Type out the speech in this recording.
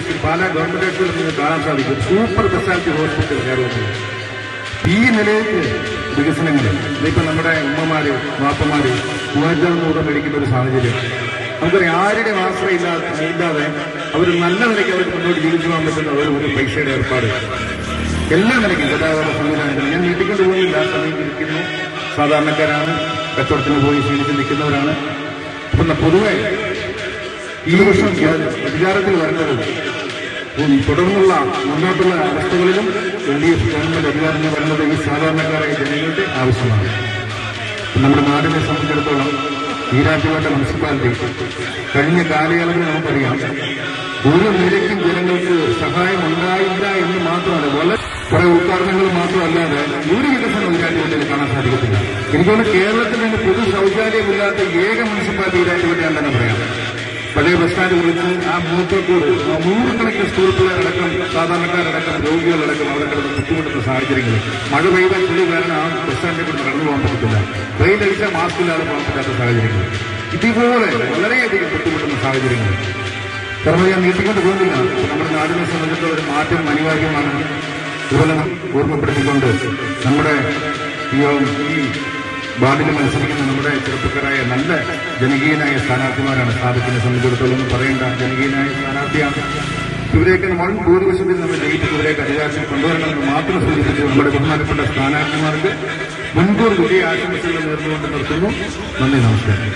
ആശുപത്രി, പാലാ ഗവൺമെന്റ് ആശുപത്രി നിന്ന് കാണാൻ സാധിക്കും. സൂപ്പർ സ്പെഷ്യാലിറ്റി ഹോസ്പിറ്റൽ കേരളത്തിൽ. ഈ നിലയ്ക്ക് വികസനങ്ങൾ ഇതിപ്പോ നമ്മുടെ ഉമ്മമാര് വാപ്പമാര് 3000 രൂപ മേടിക്കുന്ന ഒരു സാഹചര്യം നമുക്കറിയാം. ആരുടെയും ആശ്രയം ഇല്ലാതെ അവർ നല്ല നിലയ്ക്ക് അവർക്ക് മുന്നോട്ട് ജീവിച്ചു പോകാൻ പറ്റുന്ന ഒരു പൈസയുടെ ഏർപ്പാട് എല്ലാ നിലയ്ക്കും ഗതാഗത സംവിധാനങ്ങൾ ഞാൻ നീട്ടിക്കൊണ്ട് പോകുന്നില്ല. സമീപിക്കുന്നു സാധാരണക്കാരാണ്, കച്ചവടത്തിന് പോയി ക്ഷീണിച്ച് നിൽക്കുന്നവരാണ്. അപ്പം പൊതുവെ ഈ വർഷം അധികാരത്തിൽ വരുന്നത് തുടർന്നുള്ള മുന്നോട്ടുള്ള അവസ്ഥകളിലും LDF ഗവൺമെന്റ് അധികാരത്തിൽ വരുന്നത് ഈ സാധാരണക്കാരായ ജനങ്ങളുടെ ആവശ്യമാണ്. നമ്മുടെ നാടിനെ സംബന്ധിച്ചിടത്തോളം ഈരാറ്റുപേട്ട മുനിസിപ്പാലിറ്റി കഴിഞ്ഞ കാലയളവിൽ നമുക്കറിയാം ഒരു നിരക്കും ജനങ്ങൾക്ക് സഹായം ഉണ്ടായില്ല എന്ന് മാത്രമല്ല, വളരെ കുറെ ഉദ്ഘാടനങ്ങൾ മാത്രമല്ലാതെ ഒരു വികസനം ഈരാറ്റുപേട്ടയിൽ കാണാൻ സാധിക്കത്തില്ല. എനിക്കൊന്ന് കേരളത്തിൽ നിന്ന് പൊതു ശൌചാലയമില്ലാത്ത ഏക മുനിസിപ്പാലിറ്റി ഈരാറ്റുപേട്ടയാണെന്ന് തന്നെ പറയാം. പഴയ ബസ് സ്റ്റാൻഡ് വിളിച്ച് ആ മൂത്തക്കൂട് 100കണക്കിന് സ്കൂൾ പിള്ളേരടക്കം സാധാരണക്കാരടക്കം രോഗികളടക്കം അവിടെ കിടന്ന് ബുദ്ധിമുട്ടുന്ന സാഹചര്യങ്ങൾ. മഴ പെയ്താൽ ചുള്ളി കാരണം ആ ബസ് സ്റ്റാൻഡിൽ കൂടെ കടന്നു പോകാൻ പറ്റത്തില്ല. വെയിലടിച്ചാൽ മാസ്ക് ഇല്ലാതെ പോകാൻ പറ്റാത്ത സാഹചര്യങ്ങൾ. ഇതുപോലെ വളരെയധികം ബുദ്ധിമുട്ടുന്ന സാഹചര്യങ്ങൾ. കാരണം ഞാൻ നീട്ടിക്കൊണ്ട് പോകുന്നില്ല. നമ്മുടെ നാടിനെ സംബന്ധിച്ചുള്ള ഒരു മാറ്റം അനിവാര്യമാണ്. ഇതുപോലെ ഓർമ്മപ്പെടുത്തിക്കൊണ്ട് നമ്മുടെ ഈ വാർഡിൽ മത്സരിക്കുന്ന നമ്മുടെ ചെറുപ്പക്കാരായ നല്ല ജനകീയനായ സ്ഥാനാർത്ഥിമാരാണ്. സാധക്കിനെ സംബന്ധിച്ചിടത്തോളം പറയേണ്ട ജനകീയനായ സ്ഥാനാർത്ഥിയാണ്. ഇവരെയൊക്കെ വൻ ഭൂരിപക്ഷത്തിൽ നമ്മൾ ജയിപ്പിച്ച് ഇവരെയൊക്കെ അധികാരത്തിൽ കൊണ്ടുവരണമെന്ന് മാത്രം സൂചിപ്പിച്ചു നമ്മുടെ ബഹുമാനപ്പെട്ട സ്ഥാനാർത്ഥിമാർക്ക് മുൻകൂർ വിജയ ആശംസകൾ നേർന്നുകൊണ്ട് നിർത്തുന്നു. നന്ദി, നമസ്കാരം.